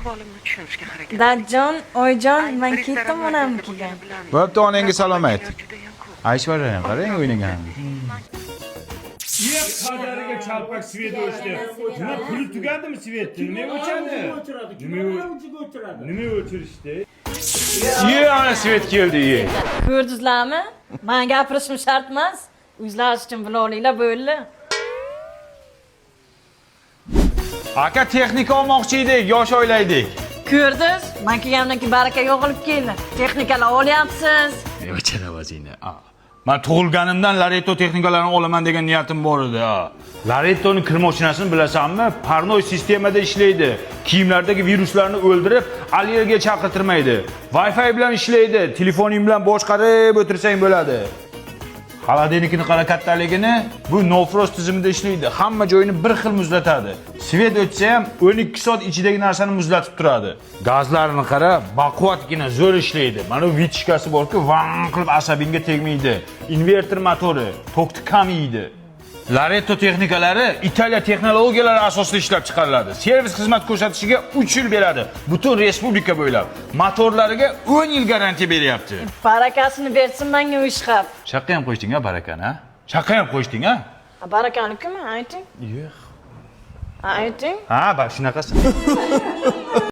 Ahvolimni tushunishga harakat Dadjon, Oyjon, men ketdim onamnikiga. Bo'pti, onangga salom ayt. Ayshvarani qarang o'ynagan. Yer qadariga chalpak svet o'chdi. Nima puli tugadimi svetni? Nima o'chadi? Nima o'chirishdi? Ye, ana svet keldi, ye. Ko'rdingizlarmi? Men gapirishim shart emas. O'zlaringiz uchun bilolinglar bo'ldi. Aka texnika olmoqchi edik, yosh oilaydik. Ko'rdingiz? Men kelgandan keyin baraka yo'qolib keldi. Texnikalar olyapsiz. Nima o'zingni? Men tug'ilganimdan Lareto texnikalarini olaman degan niyatim bor edi. Laretoning kir mashinasini bilasanmi? Parnoy sistemada ishlaydi. Kiyimlardagi viruslarni o'ldirib, allergiya chaqirtirmaydi. Wi-Fi bilan ishlaydi. Telefoning bilan boshqarib o'tirsang bo'ladi. Xolodilnikning qara kattaligini bu no frost tizimida ishlaydi. Hamma joyini bir xil muzlatadi. Svet o'tsa ham 12 soat ichidagi narsani muzlatib turadi. Gazlarini qara, baquvvatgina zo'r ishlaydi. Mana bu vitishkasi borki, vang qilib asabingga tegmaydi. Inverter motori tokni kam yeydi. Lareto texnikalari Italiya texnologiyalari asosida ishlab chiqariladi. Servis xizmat ko'rsatishiga 3 yil beradi. Butun respublika bo'ylab. Motorlariga 10 yil garantiya beryapti. Barakasini bersin menga uy ishqab. Shaqqa ham qo'yshding-a barakani, ha? Shaqqa ham qo'yshding-a? Barakaniki-mi? Ayting. Yo'q. Ayting. Ha, bak shunaqasi.